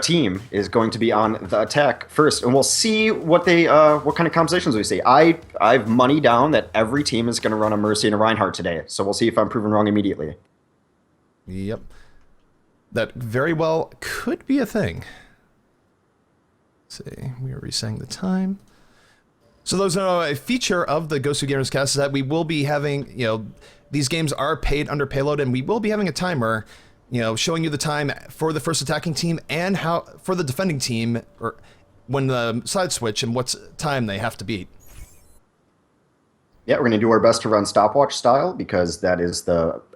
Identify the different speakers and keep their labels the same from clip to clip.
Speaker 1: team is going to be on the attack first, and we'll see what they what kind of compositions we see. I've money down that every team is going to run a Mercy and a Reinhardt today, so we'll see if I'm proven wrong immediately.
Speaker 2: Yep, that very well could be a thing. Let's see, we are resetting the time. So those are a feature of the GosuGamers cast is that we will be having, you know, these games are paid under payload, and we will be having a timer, you know, showing you the time for the first attacking team and how for the defending team, or when the side switch and what time they have to beat.
Speaker 1: Yeah, we're going to do our best to run stopwatch style because that is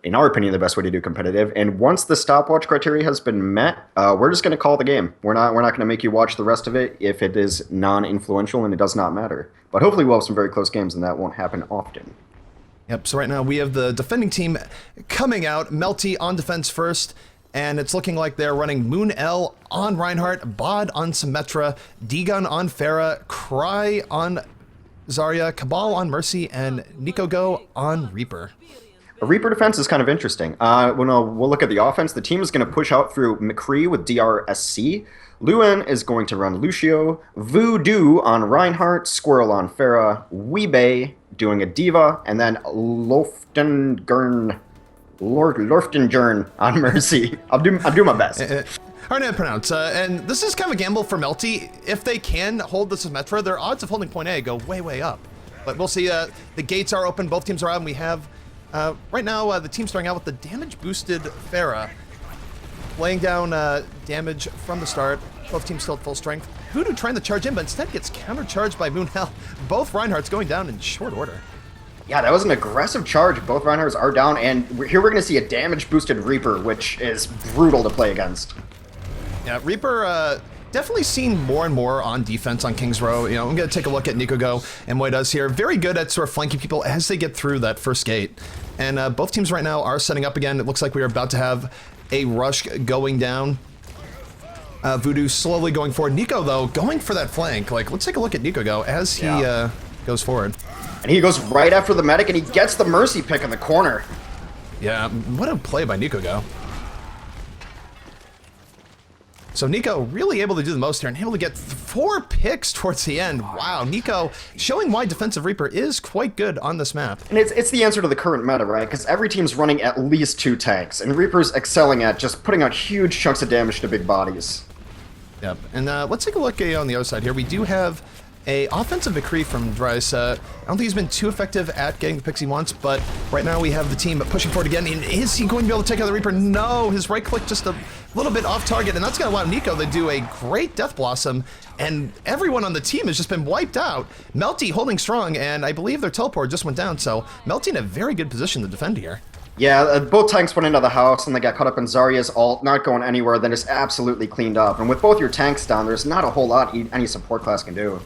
Speaker 1: in our opinion, the best way to do competitive. And once the stopwatch criteria has been met, we're just going to call the game. We're not going to make you watch the rest of it if it is non-influential and it does not matter. But hopefully we'll have some very close games and that won't happen often.
Speaker 2: Yep, so right now we have the defending team coming out, Melty on defense first, and it's looking like they're running Moon L on Reinhardt, Bod on Symmetra, D-Gun on Pharah, Cry on Zarya, Cabal on Mercy, and NicoGo on Reaper.
Speaker 1: A Reaper defense is kind of interesting. We'll look at the offense. The team is going to push out through McCree with DRSC. Luen is going to run Lucio, Voodoo on Reinhardt, Squirrel on Pharah, Weebay doing a Diva, and then Lorftengern on Mercy. I'll do my best.
Speaker 2: Hard to pronounce, and this is kind of a gamble for Melty. If they can hold the Symmetra, their odds of holding point A go way, way up. But we'll see. The gates are open, both teams are out, and we have, right now, the team starting out with the damage-boosted Pharah, laying down damage from the start. Both teams still at full strength. Voodoo trying to charge in, but instead gets counter-charged by Moonhell. Both Reinhardts going down in short order.
Speaker 1: Yeah, that was an aggressive charge. Both Reinhardts are down, and here we're going to see a damage-boosted Reaper, which is brutal to play against.
Speaker 2: Yeah, Reaper definitely seen more and more on defense on King's Row. You know, I'm going to take a look at NicoGo and what he does here. Very good at sort of flanking people as they get through that first gate. And both teams right now are setting up again. It looks like we are about to have a rush going down. Voodoo slowly going forward. Nico, though, going for that flank. Like, let's take a look at NicoGo as he goes forward.
Speaker 1: And he goes right after the medic, and he gets the Mercy pick in the corner.
Speaker 2: Yeah, what a play by NicoGo. So Nico really able to do the most here and able to get 4 picks towards the end. Wow, Nico showing why defensive Reaper is quite good on this map.
Speaker 1: And it's the answer to the current meta, right? Because every team's running at least 2 tanks, and Reaper's excelling at just putting out huge chunks of damage to big bodies.
Speaker 2: Yep, and let's take a look on the other side here. We do have a offensive McCree from Dryce. I don't think he's been too effective at getting the picks he wants, but right now we have the team pushing forward again. And is he going to be able to take out the Reaper? No, his right click just a little bit off target, and that's going to allow Nico to do a great Death Blossom, and everyone on the team has just been wiped out. Melty holding strong, and I believe their teleport just went down, so Melty in a very good position to defend here.
Speaker 1: Yeah, both tanks went into the house, and they got caught up in Zarya's ult, not going anywhere, then it's absolutely cleaned up. And with both your tanks down, there's not a whole lot any support class can do.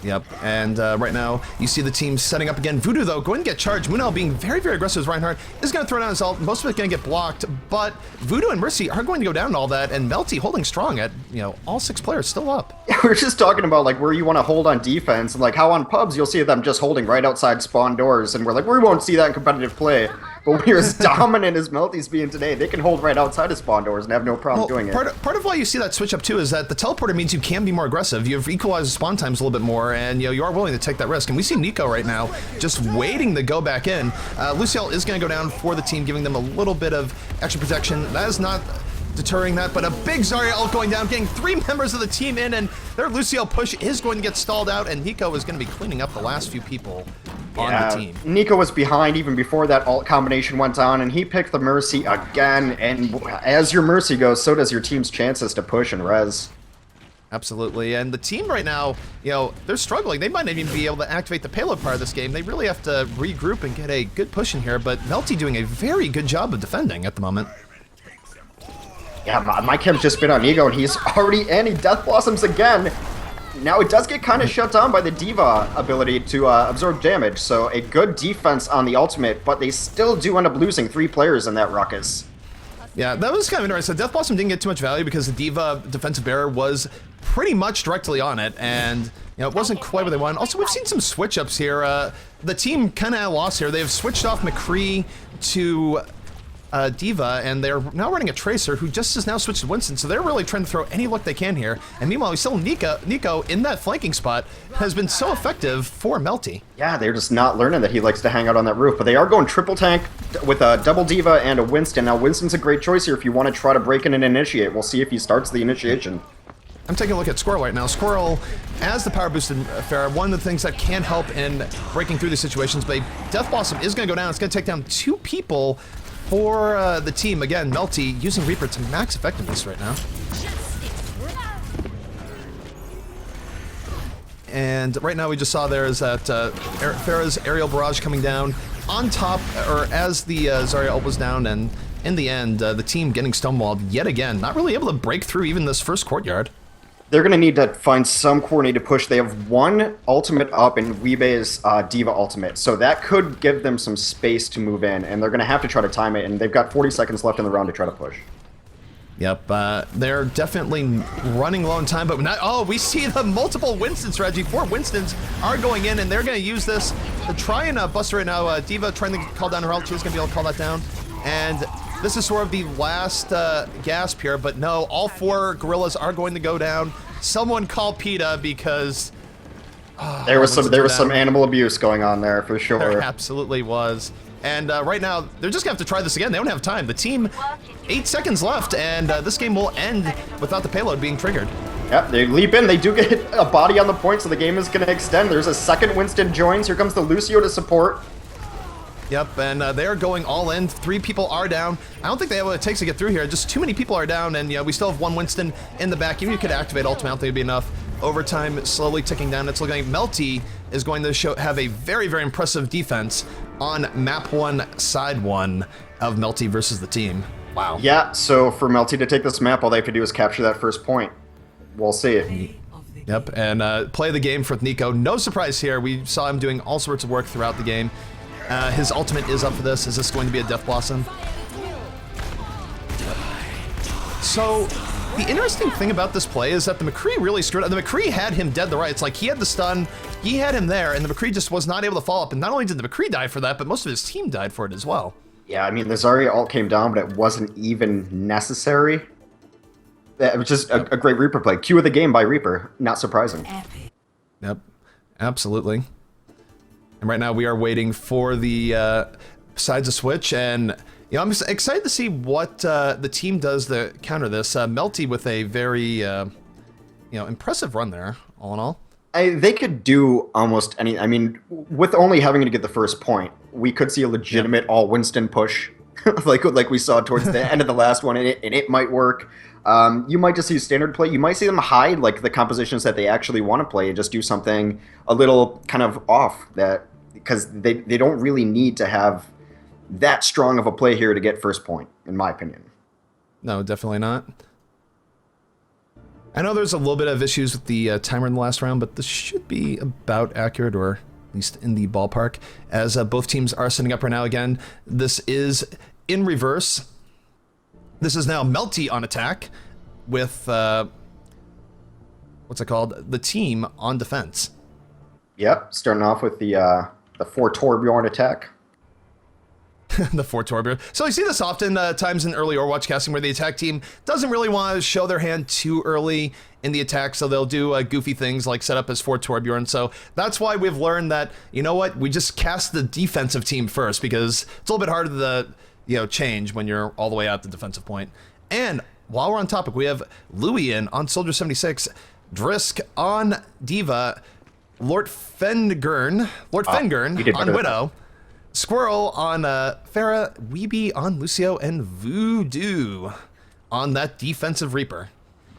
Speaker 2: Yep, and right now you see the team setting up again. Voodoo, though, going to get charged. Moonell being very, very aggressive as Reinhardt is going to throw down his ult. Most of it going to get blocked, but Voodoo and Mercy are going to go down and all that, and Melty holding strong at, you know, all 6 players still up.
Speaker 1: Yeah, we were just talking about, like, where you want to hold on defense, and, like, how on pubs you'll see them just holding right outside spawn doors, and we're like, we won't see that in competitive play. But when you're as dominant as Melty's being today, they can hold right outside of spawn doors and have no problem doing it.
Speaker 2: Part of why you see that switch up too is that the teleporter means you can be more aggressive. You've equalized spawn times a little bit more, and you know you are willing to take that risk. And we see Nico right now just waiting to go back in. Luciel is going to go down for the team, giving them a little bit of extra protection. That is not deterring that, but a big Zarya ult going down, getting 3 members of the team in, and their Lucio push is going to get stalled out, and Nico is going to be cleaning up the last few people on the team.
Speaker 1: Nico was behind even before that ult combination went down, and he picked the Mercy again, and as your Mercy goes, so does your team's chances to push and res.
Speaker 2: Absolutely, and the team right now, you know, they're struggling. They might not even be able to activate the payload part of this game. They really have to regroup and get a good push in here, but Melty doing a very good job of defending at the moment.
Speaker 1: Yeah, my camp's just been on Nico, and he's already in. He Death Blossoms again. Now, it does get kind of shut down by the Diva ability to absorb damage, so a good defense on the ultimate, but they still do end up losing 3 players in that ruckus.
Speaker 2: Yeah, that was kind of interesting. Death Blossom didn't get too much value because the Diva defensive barrier was pretty much directly on it, and you know it wasn't quite what they wanted. Also, we've seen some switch-ups here. The team kind of lost here. They've switched off McCree to D.Va, and they're now running a Tracer who just is now switched to Winston, so they're really trying to throw any luck they can here. And meanwhile, we still Nico in that flanking spot has been so effective for Melty.
Speaker 1: Yeah, they're just not learning that he likes to hang out on that roof, but they are going triple tank with a double D.Va and a Winston. Now, Winston's a great choice here if you want to try to break in and initiate. We'll see if he starts the initiation.
Speaker 2: I'm taking a look at Squirrel right now. Squirrel, as the power boosted Pharah, one of the things that can help in breaking through these situations, but Death Blossom is going to go down. It's going to take down 2 people for the team. Again, Melty using Reaper to max effectiveness right now. And right now we just saw there is that Pharah's aerial barrage coming down on top, or as the Zarya ult was down, and in the end, the team getting stonewalled yet again, not really able to break through even this first courtyard.
Speaker 1: They're going to need to find some coordinated push. They have one ultimate up in Weebay's D.Va ultimate, so that could give them some space to move in, and they're going to have to try to time it, and they've got 40 seconds left in the round to try to push.
Speaker 2: Yep, they're definitely running low on time, but not. Oh, we see the multiple Winston strategy. 4 Winstons are going in, and they're going to use this to try and bust her right now. D.Va trying to call down her ult. She's going to be able to call that down, and this is sort of the last gasp here, but no, all 4 gorillas are going to go down. Someone call PETA because
Speaker 1: there was some animal abuse going on there for sure.
Speaker 2: There absolutely was. And right now, they're just gonna have to try this again. They don't have time. The team, 8 seconds left, and this game will end without the payload being triggered.
Speaker 1: Yep, they leap in. They do get a body on the point, so the game is gonna extend. There's a second Winston joins. Here comes the Lucio to support.
Speaker 2: Yep, and they're going all in. 3 people are down. I don't think they have what it takes to get through here. Just too many people are down, and we still have 1 Winston in the back. Even if you could activate ultimate, I don't think it'd be enough. Overtime slowly ticking down. It's looking like Melty is going to have a very, very impressive defense on map 1, side 1 of Melty versus the team. Wow.
Speaker 1: Yeah, so for Melty to take this map, all they have to do is capture that first point. We'll see it.
Speaker 2: Yep, and play the game for Nico. No surprise here. We saw him doing all sorts of work throughout the game. His ultimate is up for this. Is this going to be a Death Blossom? So, the interesting thing about this play is that the McCree really screwed up. The McCree had him dead the right. It's like he had the stun, he had him there, and the McCree just was not able to follow up. And not only did the McCree die for that, but most of his team died for it as well.
Speaker 1: Yeah, I mean, the Zarya ult came down, but it wasn't even necessary. It was just a great Reaper play. Cue of the game by Reaper. Not surprising.
Speaker 2: Yep, absolutely. And right now we are waiting for the sides to switch, and I'm just excited to see what the team does to counter this. Melty with a very impressive run there, all in all.
Speaker 1: They could do almost any. I mean, with only having to get the first point, we could see a legitimate all Winston push, like we saw towards the end of the last one, and it might work. You might just see standard play. You might see them hide like the compositions that they actually want to play and just do something a little kind of off that. Because they don't really need to have that strong of a play here to get first point, in my opinion.
Speaker 2: No, definitely not. I know there's a little bit of issues with the timer in the last round, but this should be about accurate, or at least in the ballpark, as both teams are setting up right now. Again, this is in reverse. This is now Melty on attack with, what's it called? The team on defense.
Speaker 1: Yep, starting off with the 4 Torbjorn attack.
Speaker 2: The 4 Torbjorn. So I see this often times in early Overwatch casting where the attack team doesn't really want to show their hand too early in the attack, so they'll do goofy things like set up as 4 Torbjorn. So that's why we've learned that, you know what, we just cast the defensive team first, because it's a little bit harder to change when you're all the way out the defensive point. And while we're on topic, we have Louis in on Soldier 76, Drisk on D.Va, Lord Fengern on Widow, Squirrel on Pharah, Weeby on Lucio, and Voodoo on that defensive Reaper.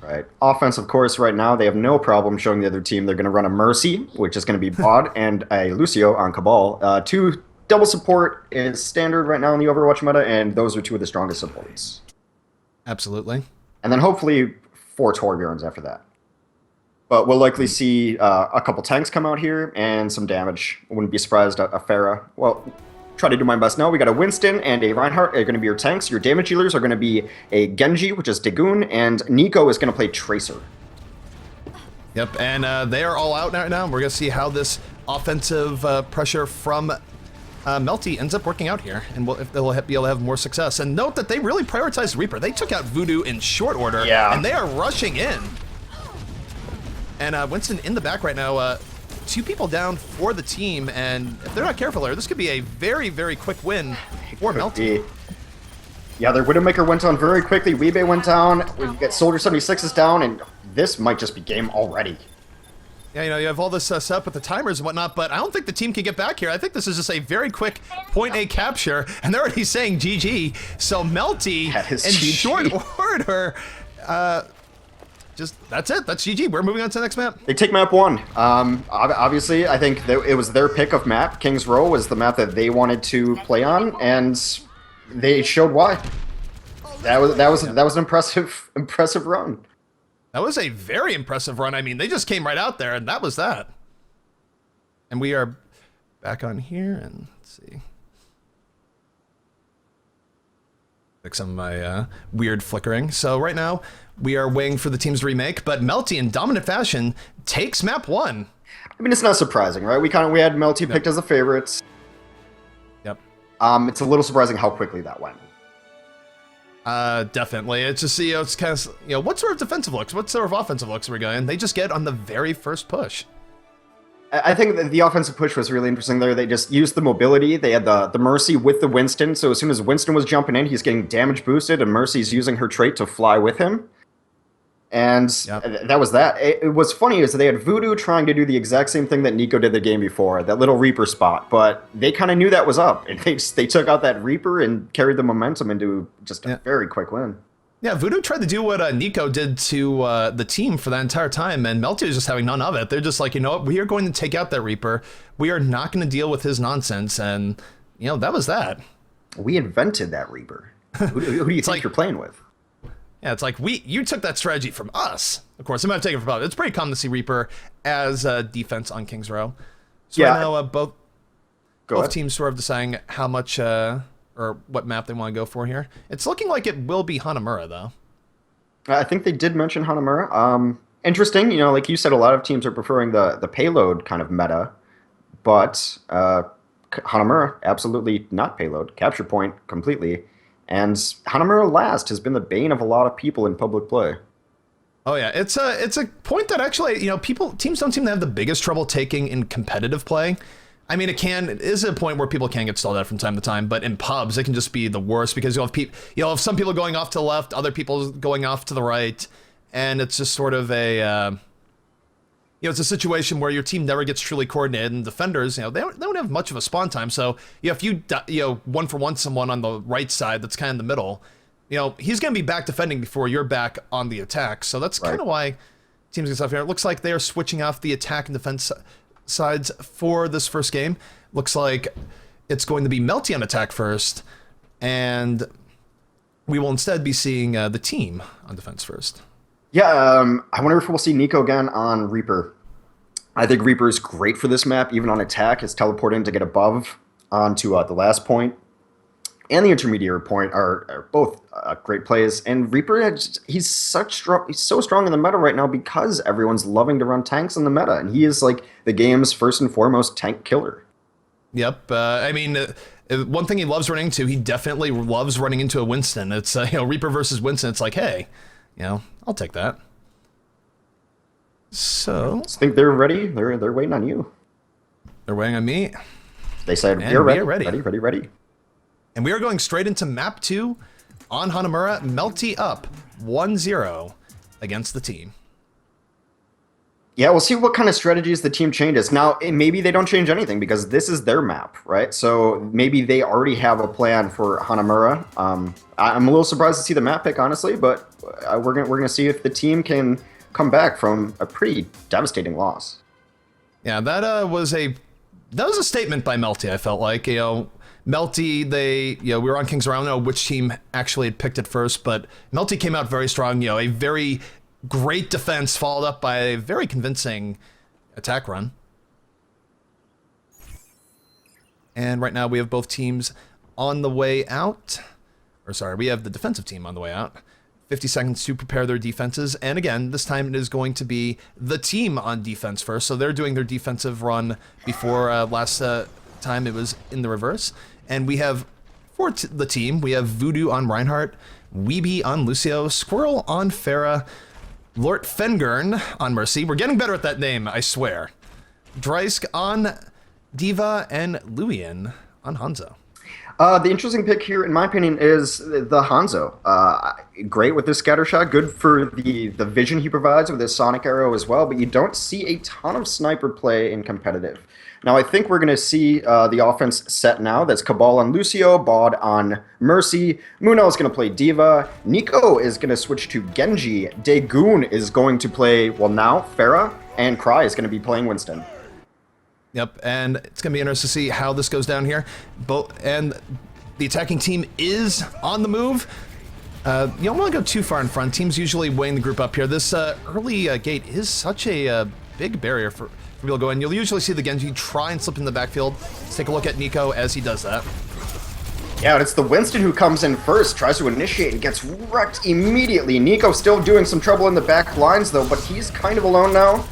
Speaker 1: Right. Offense, of course, right now, they have no problem showing the other team they're going to run a Mercy, which is going to be Bod, and a Lucio on Cabal. 2 double support is standard right now in the Overwatch meta, and those are 2 of the strongest supports.
Speaker 2: Absolutely.
Speaker 1: And then hopefully 4 Torbjorns after that. But we'll likely see a couple tanks come out here and some damage. I wouldn't be surprised a Pharah. Well, try to do my best now. We got a Winston and a Reinhardt are going to be your tanks. Your damage healers are going to be a Genji, which is Dagoon, and Nico is going to play Tracer.
Speaker 2: Yep, and they are all out right now. We're going to see how this offensive pressure from Melty ends up working out here, and if they'll be able to have more success. And note that they really prioritized Reaper. They took out Voodoo in short order, and they are rushing in. And Winston in the back right now, 2 people down for the team, and if they're not careful here, this could be a very, very quick win for Melty.
Speaker 1: Yeah, their Widowmaker went down very quickly. Weebay went down. We've got Soldier 76 is down, and this might just be game already.
Speaker 2: Yeah, you know, you have all this set up with the timers and whatnot, but I don't think the team can get back here. I think this is just a very quick point A capture, and they're already saying GG. So Melty, in short order, that's it. That's GG. We're moving on to the next map.
Speaker 1: They take map 1. Obviously, I think it was their pick of map. Kings Row was the map that they wanted to play on, and they showed why. That was an impressive run.
Speaker 2: That was a very impressive run. I mean, they just came right out there, and that was that. And we are back on here, and let's see. Fix some of my weird flickering. So right now, we are waiting for the teams to remake, but Melty, in dominant fashion, takes map 1.
Speaker 1: I mean, it's not surprising, right? We had Melty picked as a favorite.
Speaker 2: Yep.
Speaker 1: It's a little surprising how quickly that went.
Speaker 2: Definitely. It's just, you know, it's kind of, you know, what sort of defensive looks, what sort of offensive looks are we going? They just get on the very first push.
Speaker 1: I think that the offensive push was really interesting there. They just used the mobility. They had the Mercy with the Winston, so as soon as Winston was jumping in, he's getting damage boosted, and Mercy's using her trait to fly with him. And that was that. It was funny is they had Voodoo trying to do the exact same thing that Nico did the game before, that little Reaper spot, but they kind of knew that was up, and they took out that Reaper and carried the momentum into just a very quick win.
Speaker 2: Yeah, Voodoo tried to do what Nico did to the team for that entire time, and Melty was just having none of it. They're just like, you know what, we are going to take out that Reaper. We are not going to deal with his nonsense, and, you know, that was that.
Speaker 1: We invented that Reaper. Who do you think you're playing with?
Speaker 2: Yeah, it's like, you took that strategy from us. Of course, I'm not taking it from us. It's pretty common to see Reaper as defense on Kings Row. So right now, both teams sort of deciding how much or what map they want to go for here. It's looking like it will be Hanamura, though.
Speaker 1: I think they did mention Hanamura. Interesting, you know, like you said, a lot of teams are preferring the payload kind of meta, but Hanamura, absolutely not payload. Capture point, completely. And Hanamura last has been the bane of a lot of people in public play.
Speaker 2: Oh yeah, it's a point that actually, you know, teams don't seem to have the biggest trouble taking in competitive play. I mean, it is a point where people can get stalled out from time to time, but in pubs it can just be the worst because you'll have some people going off to the left, other people going off to the right, and it's just sort of a you know, it's a situation where your team never gets truly coordinated, and defenders, you know, they don't have much of a spawn time. So, you know, if you know, 1-for-1 someone on the right side that's kind of in the middle, you know, he's going to be back defending before you're back on the attack. So that's kind of why teams get stuff here. It looks like they are switching off the attack and defense sides for this first game. Looks like it's going to be Melty on attack first, and we will instead be seeing the team on defense first.
Speaker 1: Yeah, I wonder if we'll see Nico again on Reaper. I think Reaper is great for this map, even on attack. His teleporting to get above onto the last point and the intermediate point are both great plays. And Reaper, he's so strong in the meta right now because everyone's loving to run tanks in the meta, and he is like the game's first and foremost tank killer.
Speaker 2: Yep. I mean, one thing he loves running into, he definitely loves running into a Winston. It's you know, Reaper versus Winston. It's like, hey, you know, I'll take that. So
Speaker 1: I think they're ready. They're waiting on you.
Speaker 2: They're waiting on me.
Speaker 1: They said we're ready. Ready.
Speaker 2: And we are going straight into map 2 on Hanamura. Melty up 1-0 against the team.
Speaker 1: Yeah, we'll see what kind of strategies the team changes. Now, maybe they don't change anything because this is their map, right? So maybe they already have a plan for Hanamura. I'm a little surprised to see the map pick, honestly, but we're gonna see if the team can come back from a pretty devastating loss.
Speaker 2: Yeah, that was a statement by Melty. I felt like, you know, Melty, we were on Kings Row. I don't know which team actually had picked it first, but Melty came out very strong. You know, a very great defense followed up by a very convincing attack run. And right now we have both teams on the way out. Or sorry, we have the defensive team on the way out. 50 seconds to prepare their defenses. And again, this time it is going to be the team on defense first. So they're doing their defensive run before last time it was in the reverse. And we have, for the team, we have Voodoo on Reinhardt, Weeby on Lucio, Squirrel on Pharah, Lort Fengern on Mercy. We're getting better at that name, I swear. Dreisk on Diva, and Luian on Hanzo.
Speaker 1: The interesting pick here, in my opinion, is the Hanzo. Great with this scatter shot, good for the vision he provides with his sonic arrow as well, but you don't see a ton of sniper play in competitive. Now, I think we're going to see the offense set now. That's Cabal on Lucio, Bod on Mercy, Muno is going to play Diva, Nico is going to switch to Genji, Daegoon is going to play, well now, Pharah, and Cry is going to be playing Winston.
Speaker 2: Yep, and it's going to be interesting to see how this goes down here. And the attacking team is on the move. You don't want to go too far in front. Teams usually weighing the group up here. This early gate is such a big barrier for people to go in. You'll usually see the Genji try and slip in the backfield. Let's take a look at Nico as he does that.
Speaker 1: Yeah, it's the Winston who comes in first, tries to initiate, and gets wrecked immediately. Nico still doing some trouble in the back lines, though, but he's kind of alone now.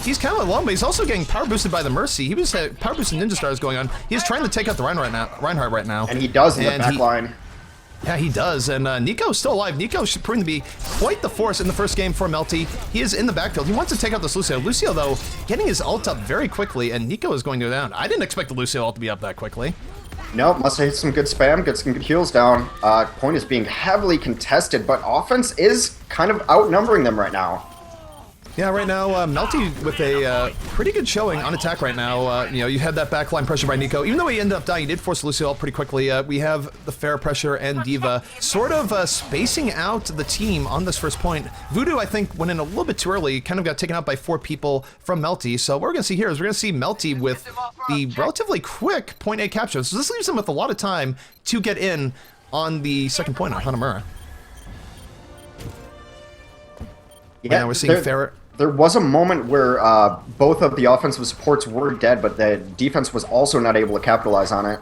Speaker 2: He's kind of alone, but he's also getting power boosted by the Mercy. He was power boosted Ninja Stars going on. He's trying to take out the Reinhardt right now.
Speaker 1: And he does in the back line.
Speaker 2: Yeah, he does. And Nico's still alive. Nico should prove to be quite the force in the first game for Melty. He is in the backfield. He wants to take out this Lucio. Lucio, though, getting his ult up very quickly, and Nico is going to go down. I didn't expect the Lucio ult to be up that quickly.
Speaker 1: No, must have hit some good spam, get some good heals down. Point is being heavily contested, but offense is kind of outnumbering them right now.
Speaker 2: Yeah, right now, Melty with a pretty good showing on attack right now. You had that backline pressure by Nico. Even though he ended up dying, he did force Lucio out pretty quickly. We have the Pharah pressure and Diva sort of spacing out the team on this first point. Voodoo, I think, went in a little bit too early, kind of got taken out by 4 people from Melty. So what we're going to see here is we're going to see Melty with the relatively quick point A capture. So this leaves him with a lot of time to get in on the second point on Hanamura.
Speaker 1: Yeah,
Speaker 2: now we're seeing Pharah.
Speaker 1: There was a moment where both of the offensive supports were dead, but the defense was also not able to capitalize on it.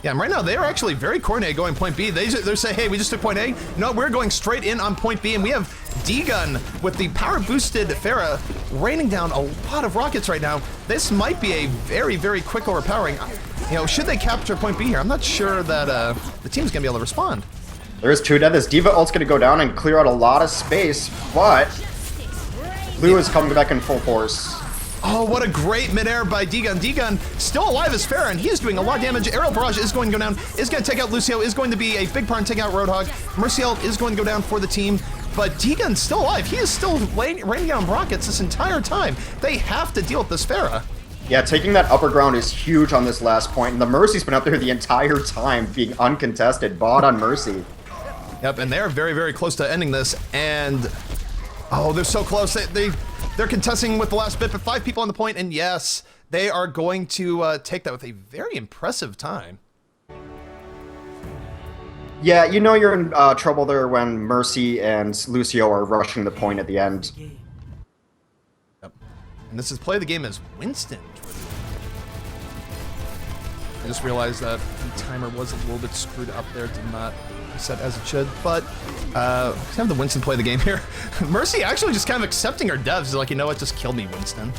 Speaker 2: Yeah, and right now they are actually very coordinated going point B. They're saying, hey, we just took point A. No, we're going straight in on point B, and we have D-Gun with the power-boosted Pharah raining down a lot of rockets right now. This might be a very, very quick overpowering. Should they capture point B here? I'm not sure that the team's going to be able to respond.
Speaker 1: There is 2 dead. This Diva ult's going to go down and clear out a lot of space, but Blue is coming back in full force.
Speaker 2: Oh, what a great midair by D-Gun. D-Gun still alive as Pharah, and he is doing a lot of damage. Aerial Barrage is going to go down, is going to take out Lucio, is going to be a big part in taking out Roadhog. Merciel is going to go down for the team, but D-Gun's still alive. He is still raining down rockets this entire time. They have to deal with this Pharah.
Speaker 1: Yeah, taking that upper ground is huge on this last point, and the Mercy's been up there the entire time, being uncontested. Bot on Mercy.
Speaker 2: Yep, and they're very, very close to ending this, and oh, they're so close. They're contesting with the last bit, but 5 people on the point, and yes, they are going to take that with a very impressive time.
Speaker 1: Yeah, you know you're in trouble there when Mercy and Lucio are rushing the point at the end.
Speaker 2: Yep. And this is play the game as Winston. I just realized that the timer was a little bit screwed up there, did not set as it should, but let's have the Winston play the game here. Mercy actually just kind of accepting her devs. Is like, you know what, just kill me, Winston.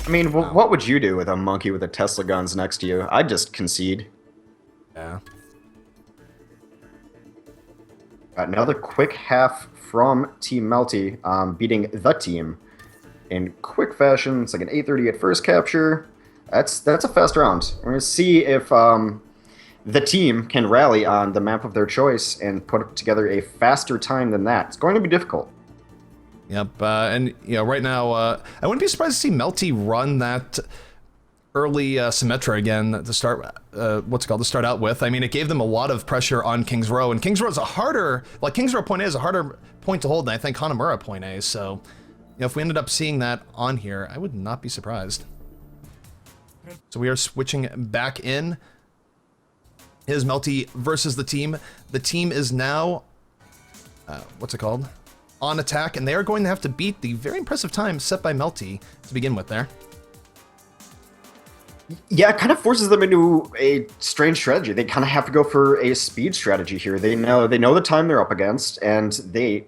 Speaker 1: I mean, what would you do with a monkey with a Tesla guns next to you? I'd just concede.
Speaker 2: Yeah.
Speaker 1: Another quick half from Team Melty, beating TheTeam in quick fashion. It's like an 8:30 at first capture. That's a fast round. We're gonna see if TheTeam can rally on the map of their choice and put together a faster time than that. It's going to be difficult.
Speaker 2: Yep, and right now, I wouldn't be surprised to see Melty run that early Symmetra again to start. To start out with. I mean, it gave them a lot of pressure on King's Row, and King's Row is a harder, King's Row point A is a harder point to hold than I think Hanamura point A. So, if we ended up seeing that on here, I would not be surprised. So we are switching back in. Is Melty versus the team. The team is now, on attack, and they are going to have to beat the very impressive time set by Melty to begin with there.
Speaker 1: Yeah, it kind of forces them into a strange strategy. They kind of have to go for a speed strategy here. They know the time they're up against, and they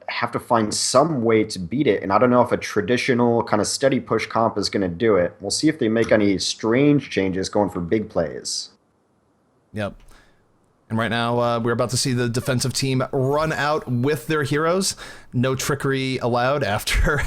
Speaker 1: have to find some way to beat it. And I don't know if a traditional kind of steady push comp is going to do it. We'll see if they make any strange changes going for big plays.
Speaker 2: Yep. And right now, we're about to see the defensive team run out with their heroes. No trickery allowed after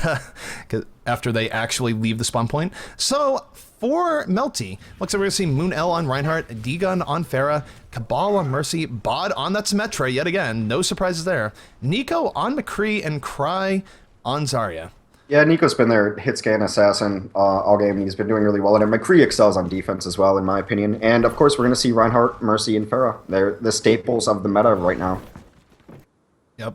Speaker 2: after they actually leave the spawn point. So for Melty, looks like we're going to see Moon L on Reinhardt, D-Gun on Pharah, Cabal on Mercy, Bod on that Symmetra yet again. No surprises there. Nico on McCree, and Cry on Zarya.
Speaker 1: Yeah, Nico's been their hit scan assassin all game. He's been doing really well. And McCree excels on defense as well, in my opinion. And of course, we're going to see Reinhardt, Mercy, and Pharah. They're the staples of the meta right now.
Speaker 2: Yep.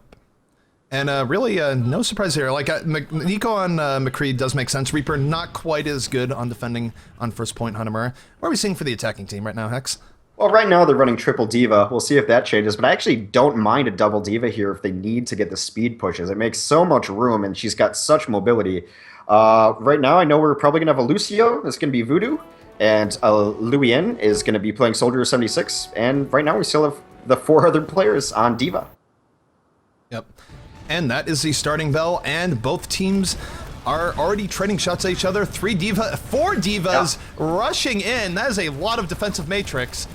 Speaker 2: And really, no surprise here. Like, Nico on McCree does make sense. Reaper not quite as good on defending on first point Hanamura. What are we seeing for the attacking team right now, Hex?
Speaker 1: Well, right now they're running triple diva. We'll see if that changes, but I actually don't mind a double diva here if they need to get the speed pushes. It makes so much room, and she's got such mobility. Right now, I know we're probably going to have a Lucio that's going to be Voodoo, and Luyen is going to be playing Soldier 76, and right now we still have the 4 other players on diva.
Speaker 2: Yep. And that is the starting bell, and both teams are already trading shots at each other. 4 divas rushing in. That is a lot of defensive matrix.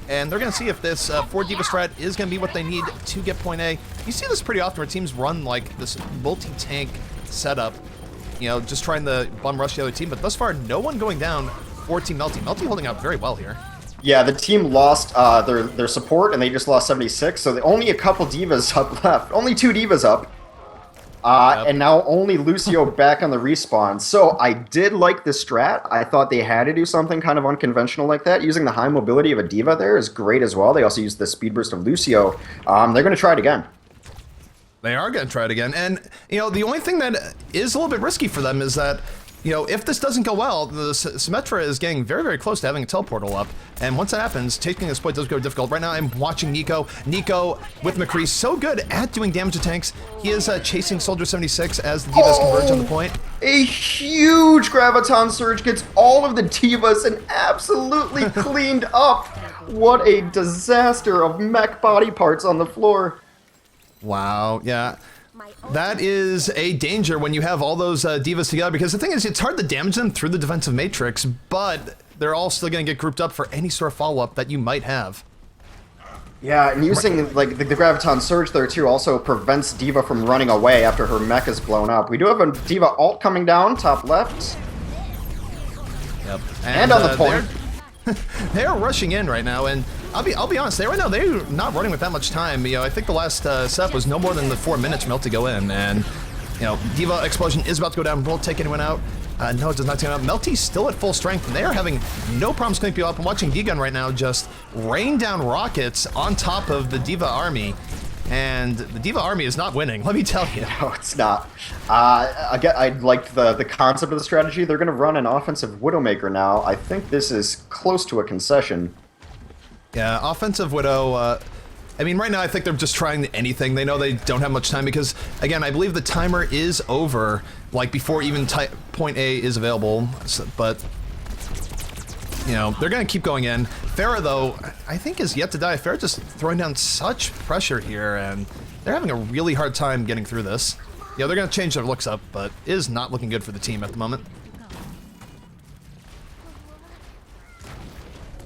Speaker 2: And they're going to see if this 4 diva strat is going to be what they need to get point A. You see this pretty often where teams run like this multi-tank setup, you know, just trying to bum rush the other team. But thus far, no one going down for Team Melty. Melty holding out very well here.
Speaker 1: Yeah, the team lost their support, and they just lost 76, so only a couple divas up left. Only 2 divas up. And now only Lucio back on the respawn. So I did like the strat. I thought they had to do something kind of unconventional like that. Using the high mobility of a diva there is great as well. They also used the speed burst of Lucio. They're going to try it again.
Speaker 2: They are going to try it again. And, you know, the only thing that is a little bit risky for them is that, you know, if this doesn't go well, the Symmetra is getting very, very close to having a teleportal up. And once that happens, taking this point does go difficult. Right now, I'm watching Nico. Nico with McCree, so good at doing damage to tanks. He is chasing Soldier 76 as the divas converge on the point.
Speaker 1: A huge Graviton Surge gets all of the divas and absolutely cleaned up. What a disaster of mech body parts on the floor.
Speaker 2: Wow, yeah. That is a danger when you have all those divas together, because the thing is, it's hard to damage them through the defensive matrix, but they're all still going to get grouped up for any sort of follow-up that you might have.
Speaker 1: Yeah, and using like the Graviton Surge there too also prevents Diva from running away after her mech is blown up. We do have a Diva ult coming down, top left.
Speaker 2: Yep.
Speaker 1: And on the point.
Speaker 2: They're rushing in right now, and I'll be honest, right now they're not running with that much time. You know, I think the last set was no more than the 4 minutes Melty to go in, and you know, Diva Explosion is about to go down. Won't take anyone out. No, it does not take anyone out. Melty's still at full strength, and they are having no problems cleaning people up. I'm watching D-Gun right now just rain down rockets on top of the Diva army. And the Diva army is not winning, let me tell you.
Speaker 1: No, it's not. Again, I liked the concept of the strategy. They're going to run an offensive Widowmaker now. I think this is close to a concession.
Speaker 2: Yeah, offensive Widow, I mean, right now I think they're just trying anything. They know they don't have much time because, again, I believe the timer is over, like, before even point A is available, but, you know, they're going to keep going in. Pharah, though, I think is yet to die. Pharah just throwing down such pressure here, and they're having a really hard time getting through this. Yeah, they're going to change their looks up, but it is not looking good for the team at the moment.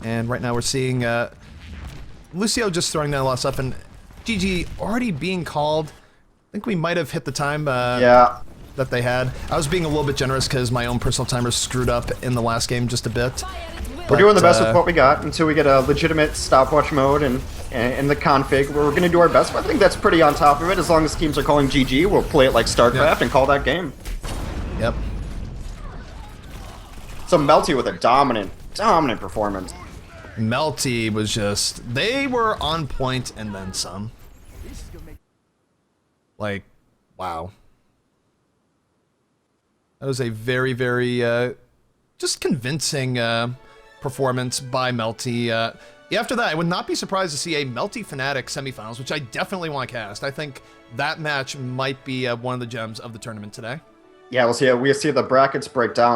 Speaker 2: And right now we're seeing Lucio just throwing down a lot of stuff, and GG already being called. I think we might have hit the time that they had. I was being a little bit generous because my own personal timer screwed up in the last game just a bit.
Speaker 1: We're doing the best with what we got until we get a legitimate stopwatch mode and the config. We're going to do our best, but I think that's pretty on top of it. As long as teams are calling GG, we'll play it like StarCraft and call that game.
Speaker 2: Yep.
Speaker 1: So Melty with a dominant performance.
Speaker 2: Melty was just, they were on point and then some. Like, wow. That was a very, very, just convincing performance by Melty. After that, I would not be surprised to see a Melty Fnatic semifinals, which I definitely want to cast. I think that match might be one of the gems of the tournament today.
Speaker 1: Yeah, we'll see the brackets break down.